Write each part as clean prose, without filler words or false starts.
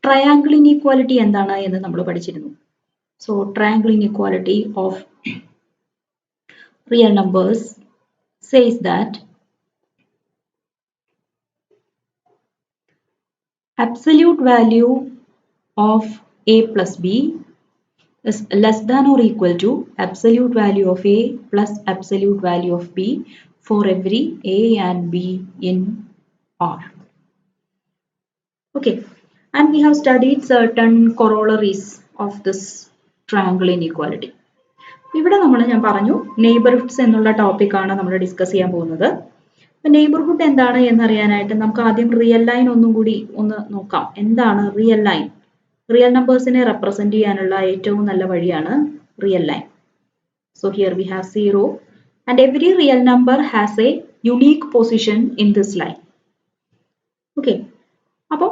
Triangle inequality എന്താണ് എന്ന് നമ്മൾ പഠിച്ചിരുന്നു. So triangle inequality of real numbers says that absolute value of a plus b is less than or equal to absolute value of a plus absolute value of b for every a and b in R. Okay, and we have studied certain corollaries of this triangle inequality. ഇവിടെ ഞാൻ പറഞ്ഞു neighbourhoods എന്നുള്ള ടോപ്പിക്കാണ് നമ്മൾ discuss ചെയ്യാൻ പോകുന്നത്. Neighbourhood എന്താണ് എന്നറിയാനായിട്ട് നമുക്ക് ആദ്യം റിയൽ ലൈൻ ഒന്നും കൂടി ഒന്ന് നോക്കാം. എന്താണ് റിയൽ ലൈൻ? റിയൽ നമ്പേഴ്സിനെ റെപ്രസെന്റ് ചെയ്യാനുള്ള ഏറ്റവും നല്ല വഴിയാണ് real line. So here we have 0 and every real number has A unique position in this line. Okay, അപ്പോൾ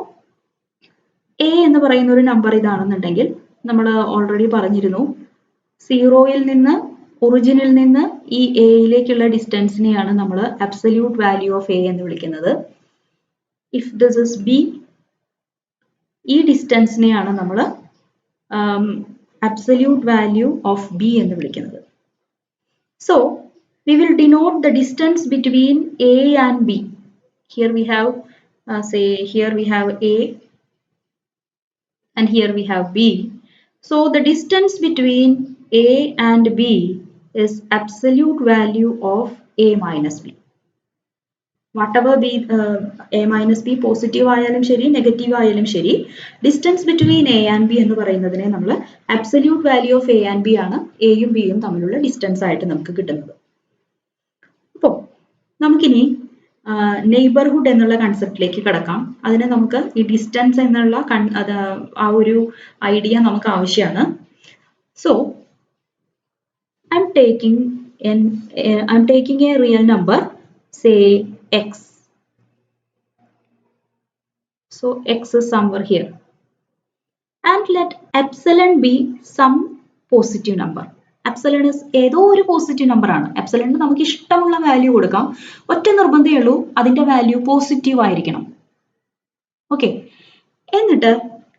എ എന്ന് പറയുന്ന ഒരു നമ്പർ ഇതാണെന്നുണ്ടെങ്കിൽ നമ്മൾ ഓൾറെഡി പറഞ്ഞിരുന്നു, 0യിൽ നിന്ന് ഒറിജിനിൽ നിന്ന് ഈ എയിലേക്കുള്ള ഡിസ്റ്റൻസിനെയാണ് നമ്മൾ അബ്സല്യൂട്ട് വാല്യൂ ഓഫ് എ എന്ന് വിളിക്കുന്നത്. ഇഫ് ദിസ് ഇസ് ബി, ഈ ഡിസ്റ്റൻസിനെയാണ് നമ്മൾ അബ്സല്യൂട്ട് വാല്യൂ ഓഫ് ബി എന്ന് വിളിക്കുന്നത്. So we will denote the distance between a and b. Here we have here we have a and here we have b. So the distance between a and b is absolute value of a minus b. Whatever b, a minus b positive ആയാലും ശരി negative ആയാലും ശരി, distance between A and B എന്ന് പറയുന്നതിനെ നമ്മൾ absolute value of A and B ആണ് എയും ബിയും തമ്മിലുള്ള ഡിസ്റ്റൻസ് ആയിട്ട് നമുക്ക് കിട്ടുന്നത്. അപ്പോൾ നമുക്കിനി നെയ്ബർഹുഡ് എന്നുള്ള കൺസെപ്റ്റിലേക്ക് കടക്കാം. അതിന് നമുക്ക് ഈ ഡിസ്റ്റൻസ് എന്നുള്ള ആ ഒരു ഐഡിയ നമുക്ക് ആവശ്യമാണ്. So I'm taking a real number, say x. So x is somewhere here, and let epsilon be some positive number. Epsilon is ഏതോ ഒരു പോസിറ്റീവ് നമ്പർ ആണ്. എപ്സിലൺ നമുക്ക് ഇഷ്ടമുള്ള വാല്യൂ കൊടുക്കാം. ഒറ്റ നിർബന്ധമേ ഉള്ളൂ, അതിന്റെ വാല്യൂ പോസിറ്റീവ് ആയിരിക്കണം. ഓക്കെ, എന്നിട്ട്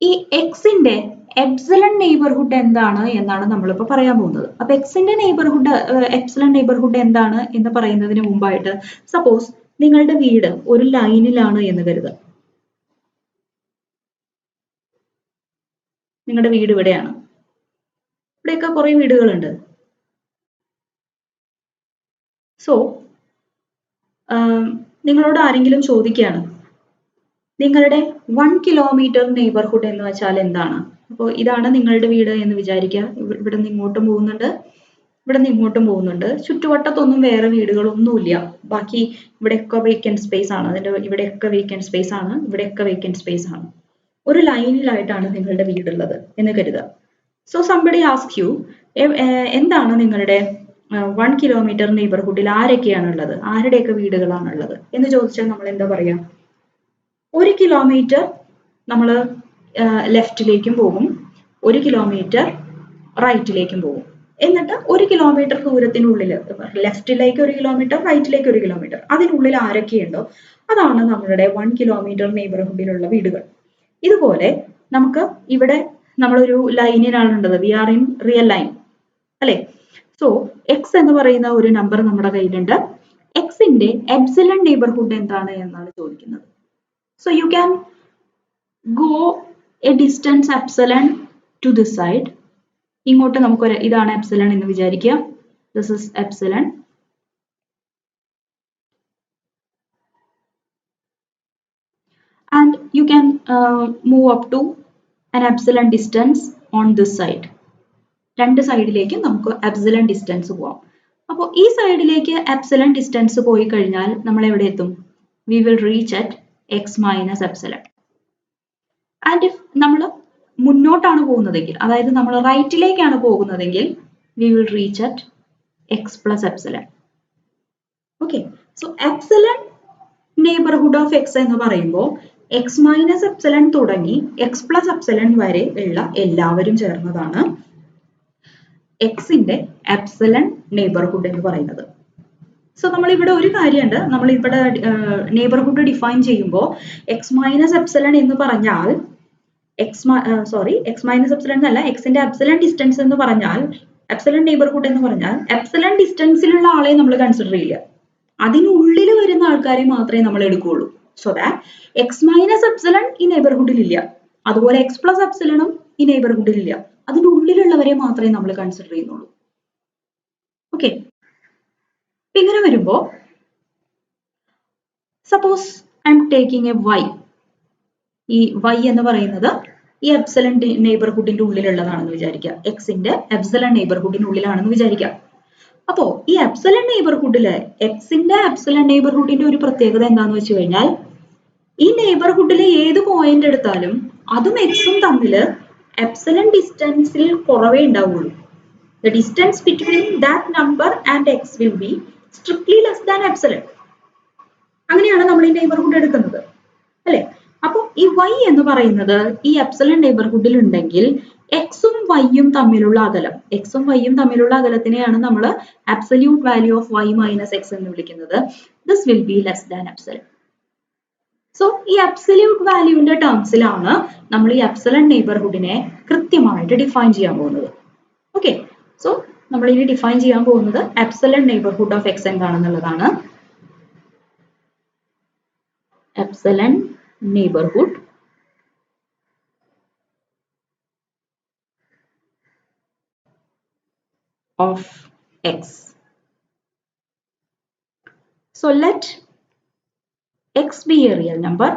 ഈ എക്സിന്റെ എപ്സിലൺ നെയ്ബർഹുഡ് എന്താണ് എന്നാണ് നമ്മളിപ്പോൾ പറയാൻ പോകുന്നത്. അപ്പൊ എക്സിന്റെ നെയ്ബർഹുഡ്, എപ്സിലൺ നെയ്ബർഹുഡ് എന്താണ് എന്ന് പറയുന്നതിന് മുമ്പായിട്ട്, സപ്പോസ് നിങ്ങളുടെ വീട് ഒരു ലൈനിലാണ് എന്ന് കരുതുക. നിങ്ങളുടെ വീട് ഇവിടെയാണ്. ഇവിടെയൊക്കെ കുറെ വീടുകളുണ്ട്. സോ നിങ്ങളോട് ആരെങ്കിലും ചോദിക്കുകയാണ്, നിങ്ങളുടെ 1 കിലോമീറ്റർ നെയ്ബർഹുഡ് എന്ന് വെച്ചാൽ എന്താണ്? അപ്പോൾ ഇതാണ് നിങ്ങളുടെ വീട് എന്ന് വിചാരിക്കുക. ഇവിടെ നിന്ന് ഇങ്ങോട്ടും പോകുന്നുണ്ട്, ഇവിടെ നിന്ന് ഇങ്ങോട്ടും പോകുന്നുണ്ട്. ചുറ്റുവട്ടത്തൊന്നും വേറെ വീടുകളൊന്നുമില്ല. ബാക്കി ഇവിടെയൊക്കെ വേക്കൻറ്റ് സ്പേസ് ആണ്. അതിന്റെ ഇവിടെയൊക്കെ വേക്കൻറ്റ് സ്പേസ് ആണ്, ഇവിടെയൊക്കെ വേക്കൻറ്റ് സ്പേസ് ആണ്. ഒരു ലൈനിലായിട്ടാണ് നിങ്ങളുടെ വീടുള്ളത് എന്ന് കരുതുക. സോ സംബഡി ആസ്ക് യു, എന്താണ് നിങ്ങളുടെ 1 കിലോമീറ്റർ നെയ്ബർഹുഡിൽ ആരൊക്കെയാണുള്ളത്, ആരുടെയൊക്കെ വീടുകളാണുള്ളത് എന്ന് ചോദിച്ചാൽ നമ്മൾ എന്താ പറയാ? 1 കിലോമീറ്റർ നമ്മൾ ലെഫ്റ്റിലേക്കും പോകും, 1 കിലോമീറ്റർ റൈറ്റിലേക്കും പോകും. എന്നിട്ട് 1 കിലോമീറ്റർ ദൂരത്തിനുള്ളിൽ, ലെഫ്റ്റിലേക്ക് 1 കിലോമീറ്റർ, റൈറ്റിലേക്ക് 1 കിലോമീറ്റർ, അതിനുള്ളിൽ ആരൊക്കെയുണ്ടോ അതാണ് നമ്മളുടെ 1 കിലോമീറ്റർ നെയ്ബർഹുഡിലുള്ള വീടുകൾ. ഇതുപോലെ നമുക്ക് ഇവിടെ നമ്മളൊരു ലൈനിനാണുള്ളത്. We are in real line അല്ലെ? സോ എക്സ് എന്ന് പറയുന്ന ഒരു നമ്പർ നമ്മുടെ കയ്യിലുണ്ട്. എക്സിന്റെ എപ്സിലൺ നെയ്ബർഹുഡ് എന്താണ് എന്നാണ് ചോദിക്കുന്നത്. So you can go a distance epsilon to this side. ഇങ്ങോട്ട് നമുക്കൊരു ഇതാണ് എപ്സിലൺ എന്ന് വിചാരിക്കുക. This is epsilon. And you can move up to an epsilon distance on this side. രണ്ട് സൈഡിലേക്ക് നമുക്ക് എപ്സിലൺ ഡിസ്റ്റൻസ് പോവാം. അപ്പോൾ ഈ സൈഡിലേക്ക് എപ്സിലൺ ഡിസ്റ്റൻസ് പോയി കഴിഞ്ഞാൽ നമ്മൾ എവിടെ എത്തും? We will reach at X minus epsilon. And if നമ്മൾ മുന്നോട്ടാണ് പോകുന്നതെങ്കിൽ, അതായത് നമ്മൾ റൈറ്റിലേക്കാണ് പോകുന്നതെങ്കിൽ, we will reach at X plus epsilon. Okay, so epsilon neighbourhood of x എന്ന് പറയുമ്പോൾ എക്സ് മൈനസ് എപ്സിലൺ തുടങ്ങി എക്സ് പ്ലസ് എപ്സിലൺ വരെ ഉള്ള എല്ലാവരും ചേർന്നതാണ് എക്സിന്റെ എപ്സിലൺ നെയ്ബർഹുഡ് എന്ന് പറയുന്നത്. സോ നമ്മൾ ഇവിടെ ഒരു കാര്യമുണ്ട്, നമ്മൾ ഇവിടെ നെയ്ബർഹുഡ് ഡിഫൈൻ ചെയ്യുമ്പോൾ എക്സ് മൈനസ് എപ്സിലൺ എന്ന് പറഞ്ഞാൽ എക്സ് മൈനസ് എപ്സിലൺ എന്നല്ല, എക്സിന്റെ എപ്സിലൺ ഡിസ്റ്റൻസ് എന്ന് പറഞ്ഞാൽ, എപ്സിലൺ നെയ്ബർഹുഡ് എന്ന് പറഞ്ഞാൽ എപ്സിലൺ ഡിസ്റ്റൻസിലുള്ള ആളെ നമ്മൾ കൺസിഡർ ചെയ്യില്ല, അതിനുള്ളിൽ വരുന്ന ആൾക്കാരെ മാത്രമേ നമ്മൾ എടുക്കുകയുള്ളൂ. So that X minus epsilon ഈ നെയ്ബർഹുഡിൽ ഇല്ല, അതുപോലെ എക്സ് പ്ലസ് എപ്സിലണും ഈ നെയ്ബർഹുഡിൽ ഇല്ല, അതിന്റെ ഉള്ളിലുള്ളവരെ മാത്രമേ നമ്മൾ കൺസിഡർ ചെയ്യുന്നുള്ളൂ. ഓക്കെ, ഇങ്ങനെ വരുമ്പോ suppose I'm taking a y, ഈ വൈ എന്ന് പറയുന്നത് ഈ എപ്സിലൺ നെയ്ബർഹുഡിന്റെ ഉള്ളിലുള്ളതാണെന്ന് വിചാരിക്കുക, എക്സിന്റെ എപ്സിലൺ നെയ്ബർഹുഡിന്റെ ഉള്ളിലാണെന്ന് വിചാരിക്കുക. അപ്പോ ഈ എപ്സിലൺ നെയ്ബർഹുഡില് എക്സിന്റെ എപ്സിലൺ നെയ്ബർഹുഡിന്റെ ഒരു പ്രത്യേകത എന്താന്ന് വെച്ച് കഴിഞ്ഞാൽ, ഈ നെയ്ബർഹുഡിലെ ഏത് പോയിന്റ് എടുത്താലും അതും എക്സും തമ്മിൽ എപ്സിലൺ ഡിസ്റ്റൻസിൽ കുറവേ ഉണ്ടാവുള്ളൂ. The distance between that number and x will be strictly less than epsilon. അങ്ങനെയാണ് നമ്മൾ ഈ നെയ്ബർഹുഡ് എടുക്കുന്നത്, അല്ലെ? അപ്പൊ ഈ y എന്ന് പറയുന്നത് ഈ എപ്സിലൺ നെയ്ബർഹുഡിൽ ഉണ്ടെങ്കിൽ എക്സും വൈയും തമ്മിലുള്ള അകലം, എക്സും വൈയും തമ്മിലുള്ള അകലത്തിനെയാണ് നമ്മൾ absolute value of y minus x എന്ന് വിളിക്കുന്നത്. This will be less than epsilon. So ഈ അബ്സല്യൂട്ട് വാല്യൂവിന്റെ ടേംസിലാണ് നമ്മൾ ഈ എപ്സിലൺ നെയ്ബർഹുഡിനെ കൃത്യമായിട്ട് ഡിഫൈൻ ചെയ്യാൻ പോകുന്നത്. ഓക്കെ, സോ നമ്മൾ ഇനി ഡിഫൈൻ ചെയ്യാൻ പോകുന്നത് എപ്സിലൺ നെയ്ബർഹുഡ് ഓഫ് എക്സ് എന്താണെന്നുള്ളതാണ്. Epsilon neighbourhood of x. So let x be a real number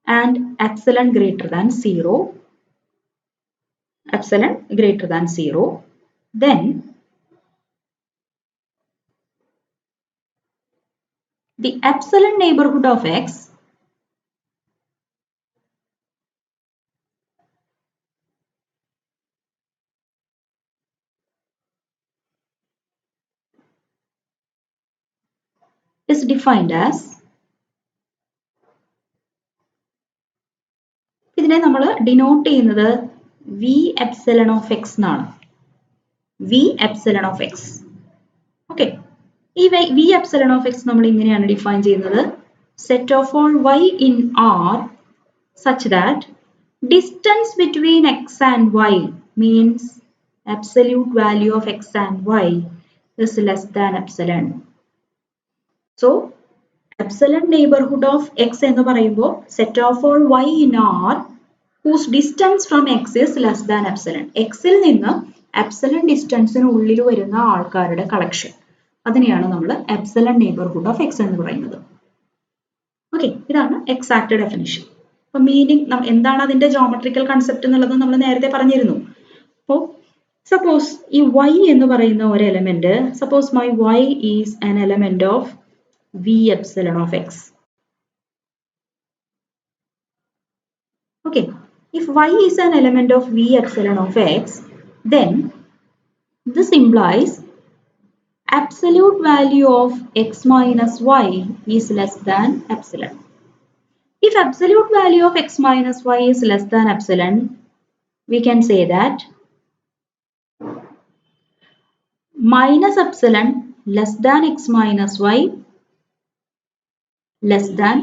and epsilon greater than 0, epsilon greater than 0, then the epsilon neighborhood of x is defined as, ഇതിനെ നമ്മൾ denote ചെയ്യുന്നത് v epsilon of x എന്നാണ്. V epsilon of x. Okay, ഈ v epsilon of x നമ്മൾ ഇങ്ങനെയാണ് define ചെയ്യുന്നത്. Set of all y in R such that distance between x and y means absolute value of x and y is less than epsilon. So epsilon neighborhood of x എന്ന് പറയുമ്പോൾ set of all y in R whose distance from x is less than epsilon. x-ൽ നിന്ന് epsilon ഡിസ്റ്റൻസിന് ഉള്ളിൽ വരുന്ന ആൾക്കാരുടെ collection, അതിനെയാണ് നമ്മൾ epsilon neighborhood of x എന്ന് പറയുന്നത്. ഓക്കെ, ഇതാണ് എക്സാക്ട് ഡെഫിനിഷൻ. അപ്പൊ മീനിങ് എന്താണ് അതിന്റെ ജോമെട്രിക്കൽ കൺസെപ്റ്റ് എന്നുള്ളത് നമ്മൾ നേരത്തെ പറഞ്ഞിരുന്നു. അപ്പോൾ സപ്പോസ് ഈ y എന്ന് പറയുന്ന ഒരു element, suppose my y is an element of v epsilon of x. Okay, if y is an element of v epsilon of x, then this implies absolute value of x minus y is less than epsilon. If absolute value of x minus y is less than epsilon, we can say that minus epsilon less than x minus y less than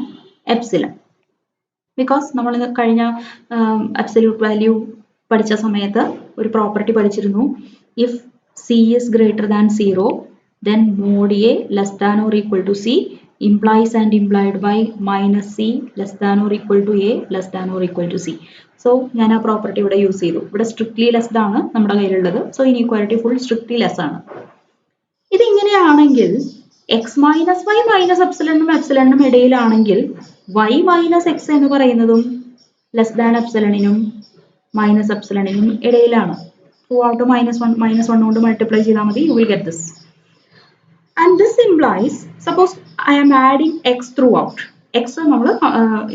epsilon. Because നമ്മൾ കഴിഞ്ഞ absolute value പഠിച്ച സമയത്ത് ഒരു property പഠിച്ചിരുന്നു. If c is greater than 0, then mod a less than or equal to c implies and implied by minus c less than or equal to a less than or equal to c. So ഞാൻ ആ property ഇവിടെ use ചെയ്തു. ഇവിടെ strictly less ആണ് നമ്മുടെ കയ്യിലുള്ളത്. So inequality full strictly less ആണ്. ഇതിങ്ങനെയാണെങ്കിൽ എക്സ് മൈനസ് വൈ മൈനസ് എപ്സിലനും എപ്സിലനും ഇടയിലാണെങ്കിൽ y മൈനസ് എക്സ് എന്ന് പറയുന്നതും ലെസ് ദാൻ എപ്സിലണിനും മൈനസ് എപ്സിലണിനും ഇടയിലാണ്. ത്രൂ ഔട്ട് മൈനസ് വൺ കൊണ്ട് മൾട്ടിപ്ലൈ ചെയ്താൽ മതി, you will get this. And this implies suppose I am adding x throughout. X നമ്മൾ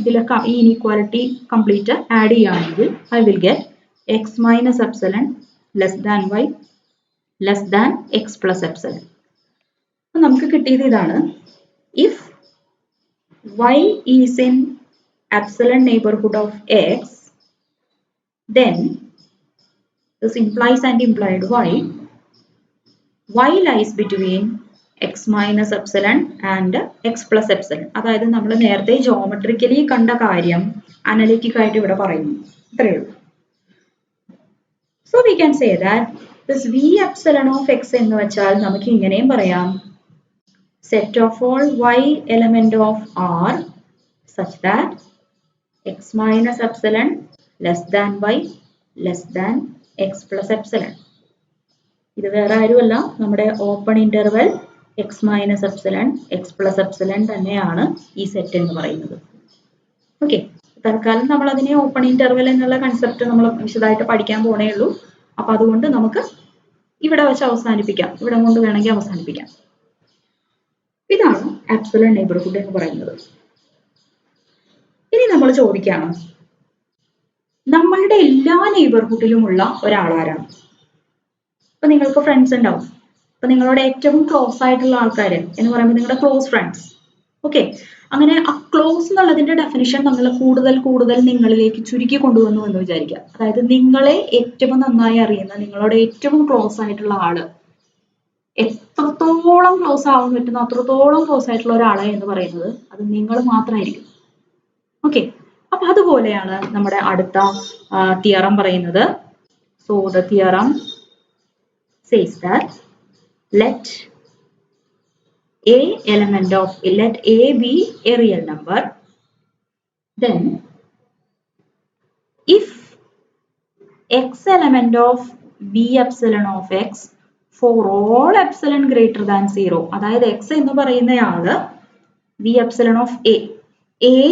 ഇതിലൊക്കെ ഈ ഇനീക്വാലിറ്റി കംപ്ലീറ്റ് ആഡ് ചെയ്യുകയാണെങ്കിൽ I will get x minus epsilon less than y less than X plus epsilon. നമുക്ക് കിട്ടിയത് ഇതാണ്. If y is in epsilon neighborhood of x, then this implies and implied y lies between X minus epsilon and X plus epsilon. അതായത് നമ്മൾ നേരത്തെ geometrically കണ്ട കാര്യം analytic ആയിട്ട് ഇവിടെ പറയുന്നു. ഇത്രയേ ഉള്ളൂ. So we can say that this v epsilon of x എന്ന് വെച്ചാൽ നമുക്ക് ഇങ്ങനെയും പറയാം, set of all y element of R such that x minus epsilon less than y less than x plus epsilon. ഇത് വേറെ ആരുമല്ല, നമ്മുടെ open interval X minus epsilon X plus epsilon തന്നെയാണ് ഈ സെറ്റ് എന്ന് പറയുന്നത്. ഓക്കെ, തൽക്കാലം നമ്മൾ അതിനെ ഓപ്പൺ ഇന്റർവെൽ എന്നുള്ള കൺസെപ്റ്റ് നമ്മൾ വിശദമായിട്ട് പഠിക്കാൻ പോണേ ഉള്ളൂ. അപ്പൊ അതുകൊണ്ട് നമുക്ക് ഇവിടെ വെച്ച് അവസാനിപ്പിക്കാം, ഇവിടെ കൊണ്ട് വേണമെങ്കിൽ അവസാനിപ്പിക്കാം. ഇതാണ് ആബ്സലൂട്ട് നെയ്ബർഹുഡ് എന്ന് പറയുന്നത്. ഇനി നമ്മൾ ചോദിക്കുകയാണ്, നമ്മളുടെ എല്ലാ നെയ്ബർഹുഡിലുമുള്ള ഒരാളാരാണ്? ഇപ്പൊ നിങ്ങൾക്ക് ഫ്രണ്ട്സ് ഉണ്ടാവും. ഇപ്പൊ നിങ്ങളോട് ഏറ്റവും ക്ലോസ് ആയിട്ടുള്ള ആൾക്കാർ എന്ന് പറയുമ്പോൾ നിങ്ങളുടെ ക്ലോസ് ഫ്രണ്ട്സ്. ഓക്കെ, അങ്ങനെ ആ ക്ലോസ് എന്നുള്ളതിന്റെ ഡെഫിനിഷൻ നമ്മൾ കൂടുതൽ നിങ്ങളിലേക്ക് ചുരുക്കി കൊണ്ടുവന്നു എന്ന് വിചാരിക്കുക. അതായത് നിങ്ങളെ ഏറ്റവും നന്നായി അറിയുന്ന, നിങ്ങളോട് ഏറ്റവും ക്ലോസ് ആയിട്ടുള്ള ആള്, എത്രത്തോളം ക്ലോസ് ആവാൻ പറ്റുന്ന അത്രത്തോളം ക്ലോസ് ആയിട്ടുള്ള ഒരാളെ എന്ന് പറയുന്നത് അത് നിങ്ങൾ മാത്രമായിരിക്കും. ഓക്കെ, അപ്പൊ അതുപോലെയാണ് നമ്മുടെ അടുത്ത തിയറം പറയുന്നത്. So the theorem says that let a be a real number, then if x element of b epsilon of x for all epsilon greater than 0, അതായത് x എന്ന് പറയുന്നയാള് b epsilon of a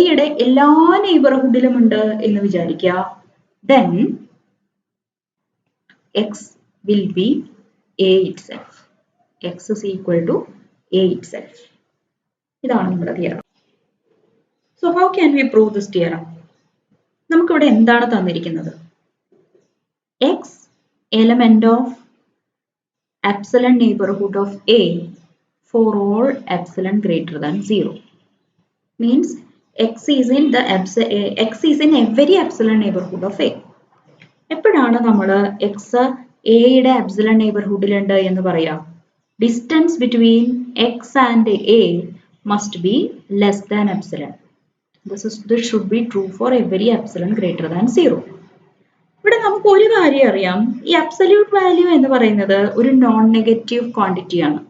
യുടെ എല്ലാ നെയ്ബർഹുഡിലും ഉണ്ട് എന്ന് വിചാരിക്കുക, then x will be a itself. x is equal to a itself. ഇതാണ് നമ്മുടെ theorem. So how can we prove this theorem? നമുക്കിവിടെ എന്താണ് തന്നിരിക്കുന്നത്? x element of epsilon neighborhood of a for all epsilon greater than 0 means x is in every epsilon neighborhood of a. എപ്പോഴാണ് നമ്മൾ X എയുടെ epsilon നെയ്ബർഹുഡിലുണ്ട് എന്ന് പറയാം? Distance between x and A must be less than epsilon. This should be true for every epsilon greater than 0. ഇവിടെ നമുക്ക് ഒരു കാര്യം അറിയാം, ഈ അബ്സല്യൂട്ട് വാല്യൂ എന്ന് പറയുന്നത് ഒരു നോൺ നെഗറ്റീവ് ക്വാണ്ടിറ്റി ആണ്,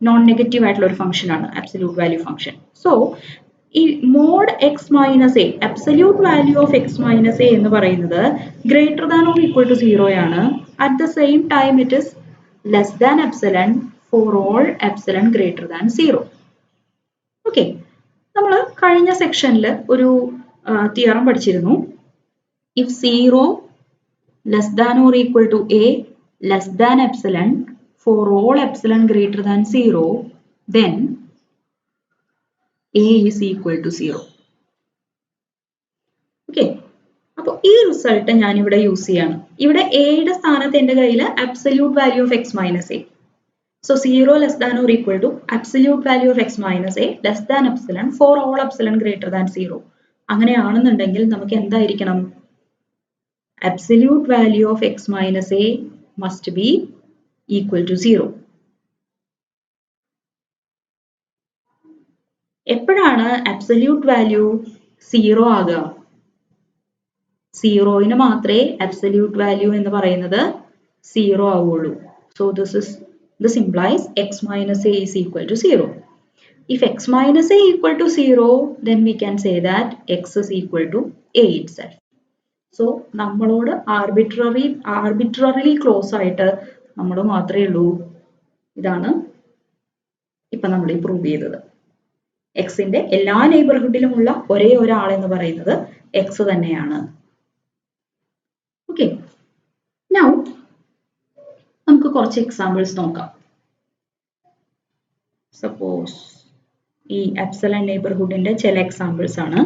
നോൺ നെഗറ്റീവ് ആയിട്ടുള്ള ഒരു ഫംഗ്ഷൻ ആണ് അബ്സല്യൂട്ട് വാല്യൂ ഫംഗ്ഷൻ. സോ ഈ mod x minus a, absolute value of x minus a എന്ന് പറയുന്നത് greater than or equal to 0 ആണ്. At the same time it is less than epsilon for all epsilon greater than 0. Okay, നമ്മൾ കഴിഞ്ഞ സെക്ഷനിൽ ഒരു theorem പഠിച്ചിരുന്നു. If 0 less than or equal to a less than epsilon for all epsilon greater than 0, then a is equal to 0. Okay, അപ്പോൾ ഈ result ഞാൻ ഇവിടെ use ചെയ്യാണ്. ഇവിടെ എയുടെ സ്ഥാനത്ത് എൻ്റെ കയ്യിൽ absolute value of x minus A. So 0 less than or equal to absolute value of x minus a less than epsilon for all epsilon greater than 0. അങ്ങനെയാണെന്നുണ്ടെങ്കിൽ നമുക്ക് എന്തായിരിക്കണം? Absolute value of x minus a must be equal to 0. എപ്പോഴാണ് absolute value 0 ആകുക? 0ന് മാത്രമേ absolute value എന്ന് പറയുന്നത് 0 ആവുള്ളൂ. So this implies x minus a is equal to 0. If x minus a equal to 0, then we can say that x is equal to a itself. So നമ്മളോട് arbitrarily close ആയിട്ട് നമ്മൾ മാത്രമേ ഉള്ളൂ. ഇതാണ് ഇപ്പൊ നമ്മൾ ഈ പ്രൂവ് ചെയ്തത്. എക്സിന്റെ എല്ലാ നെയ്ബർഹുഡിലുമുള്ള ഒരേ ഒരാൾ എന്ന് പറയുന്നത് എക്സ് തന്നെയാണ്. ഓക്കെ, നൗ നമുക്ക് കുറച്ച് എക്സാമ്പിൾസ് നോക്കാം. സപ്പോസ് ഈ എപ്സിലൺ നെയ്ബർഹുഡിന്റെ ചില എക്സാമ്പിൾസ് ആണ്.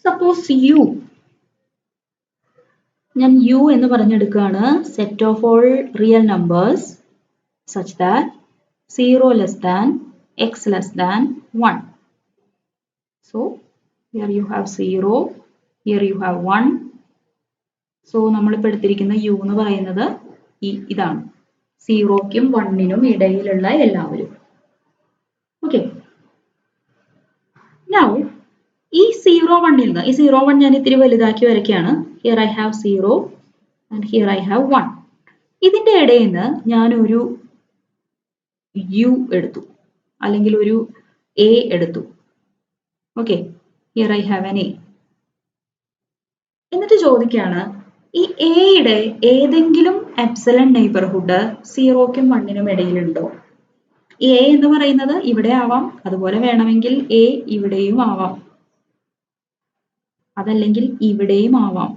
സപ്പോസ് യു, ഞാൻ യു എന്ന് പറഞ്ഞെടുക്കുകയാണ്, set of all real numbers such that 0 less than x less than 1. So here you have 0, here you have 1. So നമ്മളിപ്പോൾ എടുത്തിരിക്കുന്ന u എന്ന് പറയുന്നത് ഇതാണ്, 0ക്കും 1നും ഇടയിലുള്ള എല്ലാവരും. ഓക്കെ, now ഈ 0 1 ൽ നിന്ന് ഈ 0 1 ഞാൻ ഇത്തിരി വലുതാക്കി വരയ്ക്കുകയാണ്. Here I have 0 and here I have 1. ഇതിന്റെ ഇടയിൽ നിന്ന് ഞാൻ ഒരു u എടുത്തു അല്ലെങ്കിൽ ഒരു a എടുത്തു. Okay, here I have an a. എന്നിട്ട് ചോദിക്കുകയാണ് ഈ എയുടെ ഏതെങ്കിലും എപ്സിലൺ നെയ്ബർഹുഡ് 0ക്കും 1നും ഇടയിലുണ്ടോ? എ എന്ന് പറയുന്നത് ഇവിടെ ആവാം, അതുപോലെ വേണമെങ്കിൽ എ ഇവിടെയും ആവാം, അതല്ലെങ്കിൽ ഇവിടെയും ആവാം,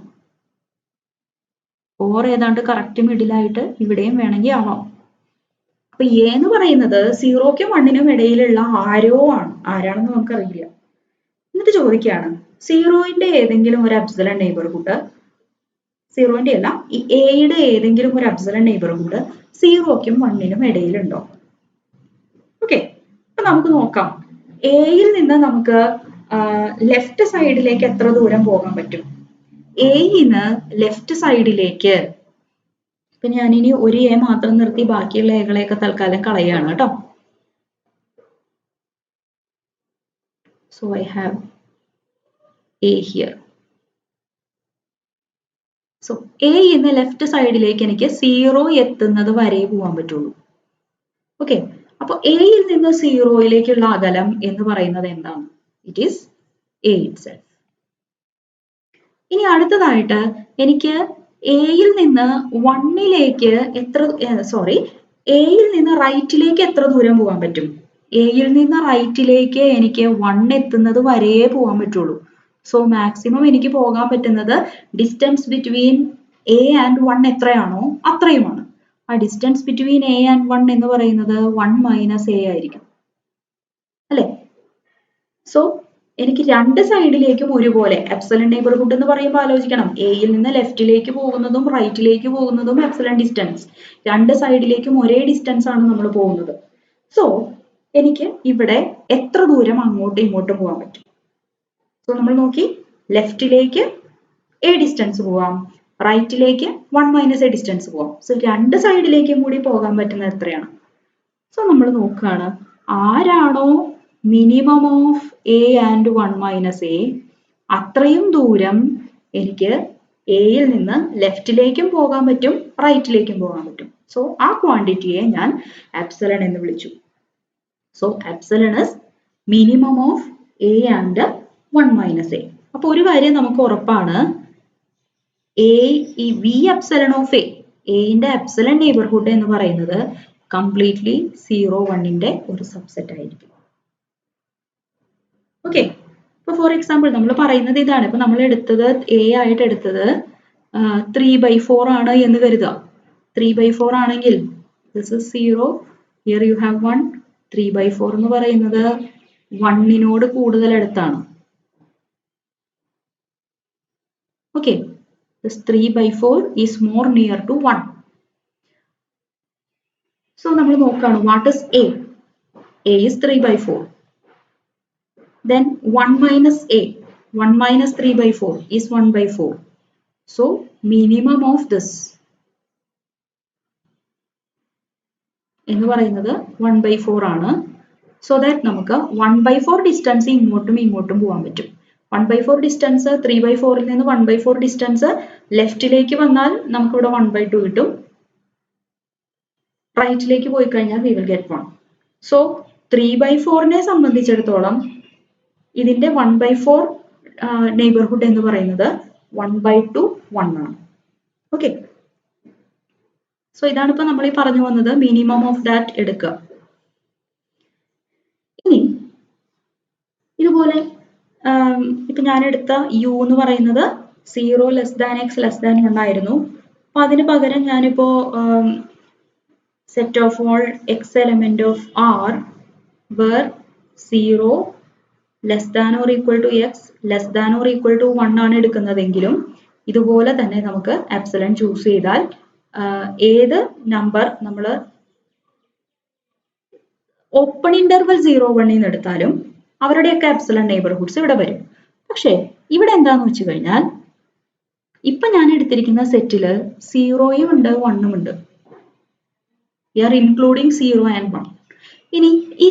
ഓർ ഏതാണ്ട് കറക്റ്റ് മിഡിലായിട്ട് ഇവിടെയും വേണമെങ്കിൽ ആവാം. അപ്പൊ എ എന്ന് പറയുന്നത് 0ക്കും 1നും ഇടയിലുള്ള ആരാണെന്ന് നമുക്കറിയില്ല. എന്നിട്ട് ചോദിക്കുകയാണ് 0ന്റെ ഏതെങ്കിലും ഒരു എപ്സിലൺ നെയ്ബർഹുഡ്, 0ന്റെ അല്ല ഈ എയുടെ ഏതെങ്കിലും ഒരു എപ്സിലൺ നെയ്ബർഹുഡ് 0ക്കും 1നും ഇടയിലുണ്ടോ? ഓക്കെ, അപ്പൊ നമുക്ക് നോക്കാം. എയിൽ നിന്ന് നമുക്ക് ലെഫ്റ്റ് സൈഡിലേക്ക് എത്ര ദൂരം പോകാൻ പറ്റും? എയിന്ന് ലെഫ്റ്റ് സൈഡിലേക്ക് ഇപ്പൊ ഞാനിനി ഒരു എ മാത്രം നിർത്തി ബാക്കിയുള്ള എകളെയൊക്കെ തൽക്കാലം കളയാണ് കേട്ടോ. So I have a here. So a ഇന്ന് ലെഫ്റ്റ് സൈഡിലേക്ക് എനിക്ക് 0 എത്തുന്നത് വരെ പോകാൻ പറ്റുള്ളൂ. ഓക്കെ, അപ്പൊ എയിൽ നിന്ന് 0യിലേക്കുള്ള അകലം എന്ന് പറയുന്നത് എന്താണ്? It is a itself. ഇനി അടുത്തതായിട്ട് എനിക്ക് എയിൽ നിന്ന് 1ലേക്ക് എയിൽ നിന്ന് റൈറ്റിലേക്ക് എത്ര ദൂരം പോകാൻ പറ്റും? എയിൽ നിന്ന് റൈറ്റിലേക്ക് എനിക്ക് 1 എത്തുന്നത് വരെ പോകാൻ പറ്റുള്ളൂ. സോ മാക്സിമം എനിക്ക് പോകാൻ പറ്റുന്നത് ഡിസ്റ്റൻസ് ബിറ്റ്വീൻ എ ആൻഡ് 1 എത്രയാണോ അത്രയുമാണ്. ആ ഡിസ്റ്റൻസ് ബിറ്റ്വീൻ എ ആൻഡ് 1 എന്ന് പറയുന്നത് 1 - a ആയിരിക്കും, അല്ലെ? സോ എനിക്ക് രണ്ട് സൈഡിലേക്കും ഒരുപോലെ എപ്സിലൺ നെയ്ബർഹുഡ് എന്ന് പറയുമ്പോൾ ആലോചിക്കണം, എയിൽ നിന്ന് ലെഫ്റ്റിലേക്ക് പോകുന്നതും റൈറ്റിലേക്ക് പോകുന്നതും എപ്സിലൺ ഡിസ്റ്റൻസ്, രണ്ട് സൈഡിലേക്കും ഒരേ ഡിസ്റ്റൻസ് ആണ് നമ്മൾ പോകുന്നത്. സോ എനിക്ക് ഇവിടെ എത്ര ദൂരം അങ്ങോട്ടും ഇങ്ങോട്ടും പോകാൻ പറ്റും? സോ നമ്മൾ നോക്കി, ലെഫ്റ്റിലേക്ക് a ഡിസ്റ്റൻസ് പോവാം, റൈറ്റിലേക്ക് 1 - a ഡിസ്റ്റൻസ് പോവാം. സോ രണ്ട് സൈഡിലേക്കും കൂടി പോകാൻ പറ്റുന്നത് എത്രയാണ്? സോ നമ്മൾ നോക്കുകയാണ്, ആരാണോ minimum of a and 1 - a അത്രയും ദൂരം എനിക്ക് എയിൽ നിന്ന് ലെഫ്റ്റിലേക്കും പോകാൻ പറ്റും, റൈറ്റിലേക്കും പോകാൻ പറ്റും. സോ ആ ക്വാണ്ടിറ്റിയെ ഞാൻ എപ്സിലൺ എന്ന് വിളിച്ചു. So epsilon is minimum of a and 1 - a. അപ്പൊ ഒരു കാര്യം നമുക്ക് ഉറപ്പാണ്, ഈ v എപ്സിലൺ ഓഫ് എന്റെ എപ്സിലൺ നെയ്ബർഹുഡ് എന്ന് പറയുന്നത് കംപ്ലീറ്റ്ലി 0 1ന്റെ ഒരു സബ്സെറ്റ് ആയിരിക്കും. ഓക്കെ, ഇപ്പൊ ഫോർ എക്സാമ്പിൾ നമ്മൾ പറയുന്നത് ഇതാണ്. ഇപ്പൊ നമ്മൾ എടുത്തത് a ആയിട്ട് എടുത്തത് 3/4 ആണ് എന്ന് കരുതുക. 3/4 ആണെങ്കിൽ this is 0, here you have 1. 3/4 എന്ന് പറയുന്നത് 1നോട് കൂടുതൽ അടുത്താണ്. Okay, this 3/4 is more near to 1. So നമ്മൾ നോക്കുകയാണ്, what is a? a is 3/4. Then 1 - a, 1 - 3/4 is 1/4. So minimum of this എന്ന് പറയുന്നത് 1/4 ആണ്. So that നമുക്ക് 1/4 ഡിസ്റ്റൻസ് ഇങ്ങോട്ടും ഇങ്ങോട്ടും പോകാൻ പറ്റും. 1/4 ഡിസ്റ്റൻസ് 3/4ൽ നിന്ന് 1/4 ഡിസ്റ്റൻസ് ലെഫ്റ്റിലേക്ക് വന്നാൽ നമുക്ക് ഇവിടെ 1/2 കിട്ടും. റൈറ്റിലേക്ക് പോയി കഴിഞ്ഞാൽ we will get 1. So 3/4നെ സംബന്ധിച്ചിടത്തോളം ഇതിന്റെ 1/4 നെയ്ബർഹുഡ് എന്ന് പറയുന്നത് 1/2 1 ആണ്. ഓക്കെ, സോ ഇതാണ് ഇപ്പൊ നമ്മൾ ഈ പറഞ്ഞു വന്നത്, മിനിമം ഓഫ് ദാറ്റ് എടുക്കുക. ഇനി ഇതുപോലെ ഇപ്പൊ ഞാൻ എടുത്ത u എന്ന് പറയുന്നത് 0 x < 1 ആയിരുന്നു. അപ്പൊ അതിന് പകരം ഞാനിപ്പോ set of all x element of R where 0 less than or equal to x less than or equal to 1 ആണ് എടുക്കുന്നതെങ്കിലും ഇതുപോലെ തന്നെ നമുക്ക് എപ്സിലൺ ചൂസ് ചെയ്താൽ ഏത് നമ്പർ നമ്മൾ ഓപ്പൺ ഇന്റർവൽ 0 1 നിന്ന് എടുത്താലും അവരുടെയൊക്കെ എപ്സിലൺ നെയ്ബർഹുഡ്സ് ഇവിടെ വരും. പക്ഷേ ഇവിടെ എന്താന്ന് വെച്ച് കഴിഞ്ഞാൽ ഇപ്പൊ ഞാൻ എടുത്തിരിക്കുന്ന സെറ്റില് 0 ഉണ്ട് 1 ഉണ്ട്. We are including 0 and 1. ഇനി ഈ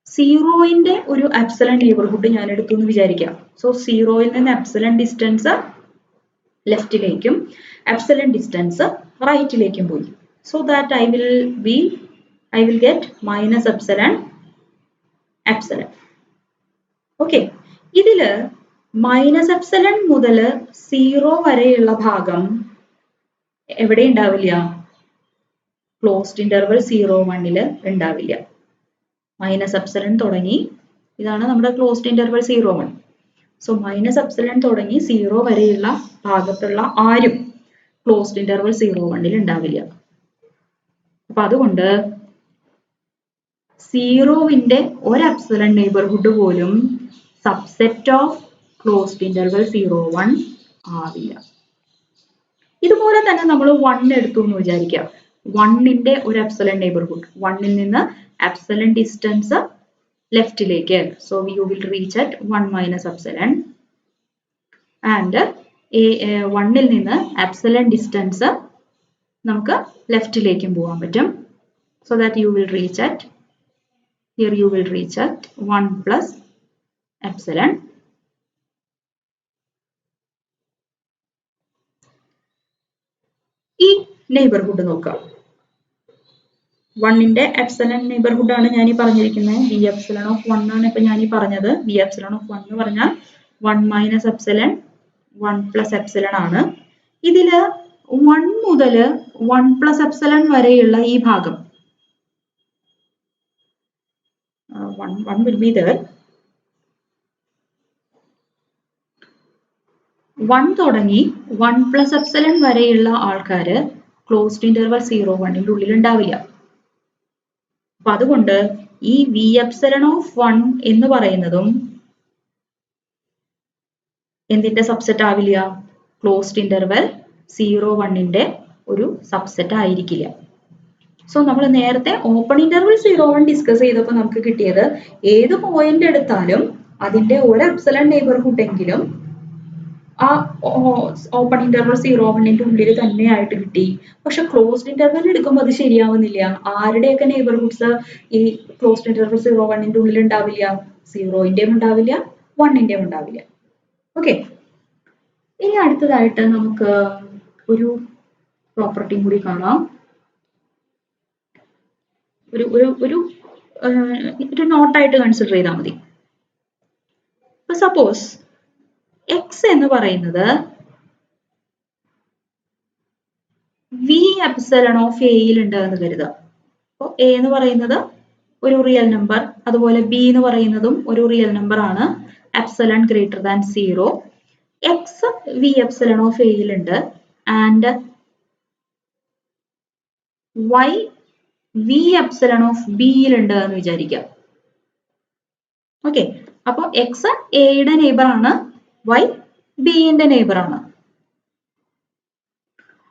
0ന്റെ ഒരു എപ്സിലൺ നെയ്ബർഹുഡ് ഞാൻ എടുത്തു എന്ന് വിചാരിക്കാം. സോ 0യിൽ നിന്ന് എപ്സിലൺ ഡിസ്റ്റൻസ് ലെഫ്റ്റിലേക്കും എപ്സിലൺ ഡിസ്റ്റൻസ് റൈറ്റിലേക്കും പോയി. So that I will get minus epsilon. Okay, ഇതില് മൈനസ് എപ്സിലൺ മുതൽ 0 വരെയുള്ള ഭാഗം എവിടെ ഉണ്ടാവില്ല? ക്ലോസ്ഡ് ഇന്റർവൽ 0-1 ഉണ്ടാവില്ല. മൈനസ് എപ്സിലൺ തുടങ്ങി, ഇതാണ് നമ്മുടെ closed interval 0-1. So minus epsilon തുടങ്ങി 0 വരെയുള്ള ഭാഗത്തുള്ള ആരും ക്ലോസ്ഡ് ഇന്റർവൽ 0-1 ഉണ്ടാവില്ല. അപ്പൊ അതുകൊണ്ട് 0ന്റെ ഒരു എപ്സിലൺ നെയ്ബർഹുഡ് പോലും സബ്സെറ്റ് ഓഫ് ക്ലോസ്ഡ് ഇന്റർവൽ 0-1 ആവില്ല. ഇതുപോലെ തന്നെ നമ്മൾ 1 എടുത്തു എന്ന് വിചാരിക്കാം. 1ന്റെ ഒരു എപ്സിലൺ നെയ്ബർഹുഡ്, 1ൽ നിന്ന് എപ്സിലൺ ഡിസ്റ്റൻസ് ലെഫ്റ്റിലേക്ക്. So you will reach at 1 minus epsilon. And 1ൽ നിന്ന് എപ്സിലൺ ഡിസ്റ്റൻസ് നമുക്ക് ലെഫ്റ്റിലേക്കും പോകാൻ പറ്റും. So that you will reach at, here you will reach at 1 plus epsilon. ഈ നെയ്ബർഹുഡ് നോക്കാം. 1ന്റെ എപ്സിലൺ നെയ്ബർഹുഡ് ആണ് ഞാൻ ഈ പറഞ്ഞിരിക്കുന്നത്. വി എപ്സിലൺ ഓഫ് 1 ആണ് ഇപ്പൊ ഞാൻ ഈ പറഞ്ഞത്. വി എപ്സിലൺ ഓഫ് 1 എന്ന് പറഞ്ഞാൽ 1 മൈനസ് എപ്സിലൺ 1 പ്ലസ് എപ്സിലൺ ആണ്. ഇതില് 1 മുതൽ 1 പ്ലസ് എപ്സിലൺ വരെയുള്ള ഈ ഭാഗം, 1 will be there. 1 തുടങ്ങി 1 പ്ലസ് എപ്സിലൺ വരെയുള്ള ആൾക്കാര് ക്ലോസ്ഡ് ഇന്റർവൽ 0-1 ഉള്ളിൽ ഉണ്ടാവില്ല. അപ്പൊ അതുകൊണ്ട് ഈ വി എപ്സിലൺ ഓഫ് 1 എന്ന് പറയുന്നതും എന്തിന്റെ സബ്സെറ്റ് ആവില്ല? ക്ലോസ്ഡ് ഇന്റർവൽ 0-1ന്റെ ഒരു സബ്സെറ്റ് ആയിരിക്കില്ല. സോ നമ്മൾ നേരത്തെ ഓപ്പൺ ഇന്റർവൽ 0-1 ഡിസ്കസ് ചെയ്തപ്പോൾ നമുക്ക് കിട്ടിയത് ഏത് പോയിന്റ് എടുത്താലും അതിന്റെ ഒരു എപ്സിലൺ നെയ്ബർഹുഡ് എങ്കിലും ആ ഓപ്പൺ ഇന്റർവൽ 0-1ന്റെ ഉള്ളിൽ തന്നെയായിട്ട് കിട്ടി. പക്ഷെ ക്ലോസ്ഡ് ഇന്റർവൽ എടുക്കുമ്പോൾ അത് ശരിയാവുന്നില്ല. ആരുടെയൊക്കെ നെയ്ബർഹുഡ്സ് ഈ ക്ലോസ്ഡ് ഇന്റർവൽ 0-1ന്റെ ഉള്ളിൽ ഉണ്ടാവില്ല? 0ന്റെയും ഉണ്ടാവില്ല, 1ന്റെയും ഉണ്ടാവില്ല. ഓക്കെ, ഇനി അടുത്തതായിട്ട് നമുക്ക് ഒരു പ്രോപ്പർട്ടിയും കൂടി കാണാം. ഒരു നോട്ടായിട്ട് കൺസിഡർ ചെയ്താൽ മതി. ഇപ്പൊ സപ്പോസ് എക്സ് എന്ന് പറയുന്നത് വി എപ്സിലൺ ഓഫ് എയിൽ ഉണ്ട് എന്ന് കരുതുക. അപ്പോൾ എ എന്ന് പറയുന്നത് ഒരു റിയൽ നമ്പർ, അതുപോലെ ബി എന്ന് പറയുന്നതും ഒരു റിയൽ നമ്പർ ആണ്. Epsilon greater than 0. X v epsilon of എയിൽ ഉണ്ട് and y v epsilon of ബിയിൽ ഉണ്ട് എന്ന് വിചാരിക്കാം. ഓക്കെ, അപ്പൊ എക്സ് എയുടെ നെയ്ബർ ആണ്, വൈ ബിന്റെ നെയ്ബർ ആണ്.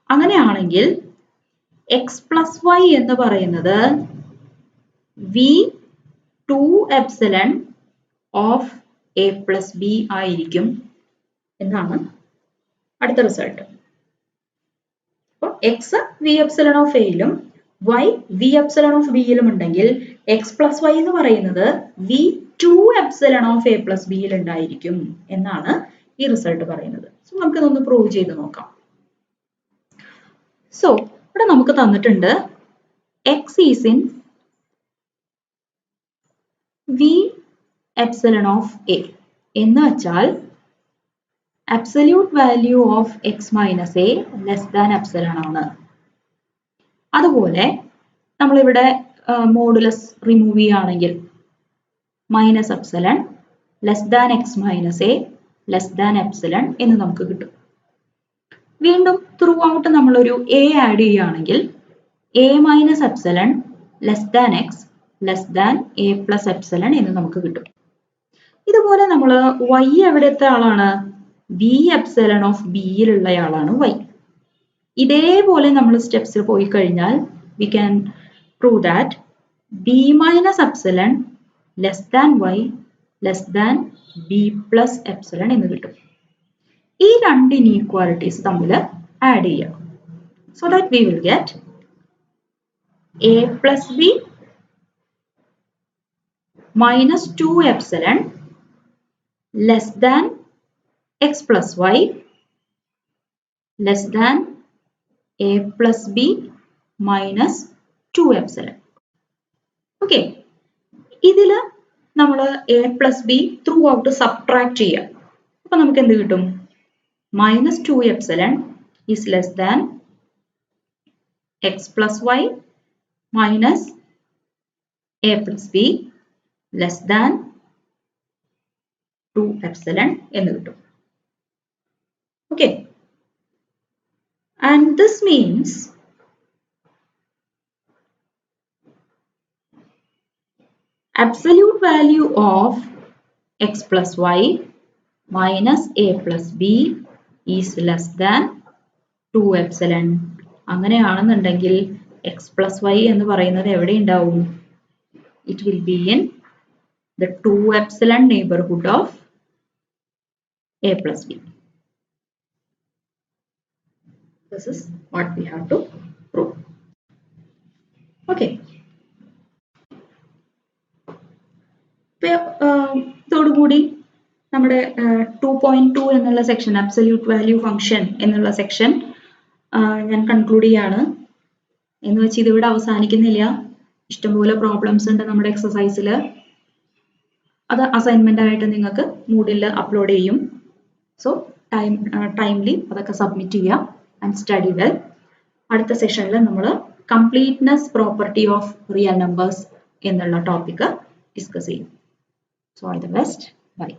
അങ്ങനെയാണെങ്കിൽ എക്സ് പ്ലസ് വൈ എന്ന് പറയുന്നത് v 2 epsilon of a plus b ആയിരിക്കും എന്നാണ് അടുത്ത റിസൾട്ട്. അപ്പോൾ എക്സ് വി എപ്സിലൺ ഓഫ് എയിലും y v epsilon of b യിലും ഉണ്ടെങ്കിൽ x plus y എന്ന് പറയുന്നത് v 2 epsilon of a plus b യിൽ ഉണ്ടായിരിക്കും എന്നാണ് ഈ റിസൾട്ട് പറയുന്നത്. സോ നമുക്ക് ഇതൊന്ന് പ്രൂവ് ചെയ്ത് നോക്കാം. സോ ഇവിടെ നമുക്ക് തന്നിട്ടുണ്ട് x is in v epsilon of a എന്ന് വെച്ചാൽ absolute value of x minus a less than epsilon ആണ്. അതുപോലെ നമ്മളിവിടെ മോഡുലസ് റിമൂവ് ചെയ്യുകയാണെങ്കിൽ minus epsilon less than x minus a less than epsilon എന്ന് നമുക്ക് കിട്ടും. വീണ്ടും ത്രൂ ഔട്ട് നമ്മളൊരു എ ആഡ് ചെയ്യുകയാണെങ്കിൽ a minus epsilon less than x less than a plus epsilon എന്ന് നമുക്ക് കിട്ടും. ഇതുപോലെ നമ്മൾ വൈ എവിടത്തെ ആളാണ്? വി എപ്സിലൺ ഓഫ് ബിയിലുള്ളയാളാണ് വൈ. ഇതേപോലെ നമ്മൾ സ്റ്റെപ്സിൽ പോയി കഴിഞ്ഞാൽ we can prove that b minus epsilon less than y less than b plus epsilon എന്ന് കിട്ടും. ഈ രണ്ട് ഇനീക്വാലിറ്റീസ് തമ്മിൽ ആഡ് ചെയ്യാം. So that we will get a plus b minus 2 epsilon less than x plus y less than a plus b minus 2 epsilon. Okay. ഇതിൽ നമ്മൾ a plus b through out subtract ചെയ്യാം. അപ്പോൾ നമുക്ക് എന്ത് കിട്ടും? Minus 2 epsilon is less than x plus y minus a plus b less than 2 epsilon എന്ന് കിട്ടും. Okay, and this means absolute value of x plus y minus a plus b is less than 2 epsilon. അങ്ങനെയാണെന്നുണ്ടെങ്കിൽ x plus y എന്ന് പറയുന്നത് എവിടെ ഉണ്ടാവും? It will be in the 2 epsilon neighborhood of a plus b. This is what we have to prove. Okay. ഇതോടുകൂടി നമ്മുടെ 2.2 എന്നുള്ള section absolute value function എന്നുള്ള section ഞാൻ കൺക്ലൂഡ് ചെയ്യാണ്. എന്ന് വെച്ച് ഇതിവിടെ അവസാനിക്കുന്നില്ല. ഇഷ്ടംപോലെ പ്രോബ്ലംസ് ഉണ്ട് നമ്മുടെ എക്സസൈസിൽ. അത് അസൈൻമെന്റ് ആയിട്ട് നിങ്ങൾക്ക് മൂഡിൽ അപ്ലോഡ് ചെയ്യും. സോ ടൈംലി അതൊക്കെ സബ്മിറ്റ് ചെയ്യാം. And study well. അടുത്ത സെഷനിൽ നമ്മൾ completeness property of real numbers എന്നുള്ള ടോപ്പിക് ഡിസ്കസ് ചെയ്യും. So all the best. Bye.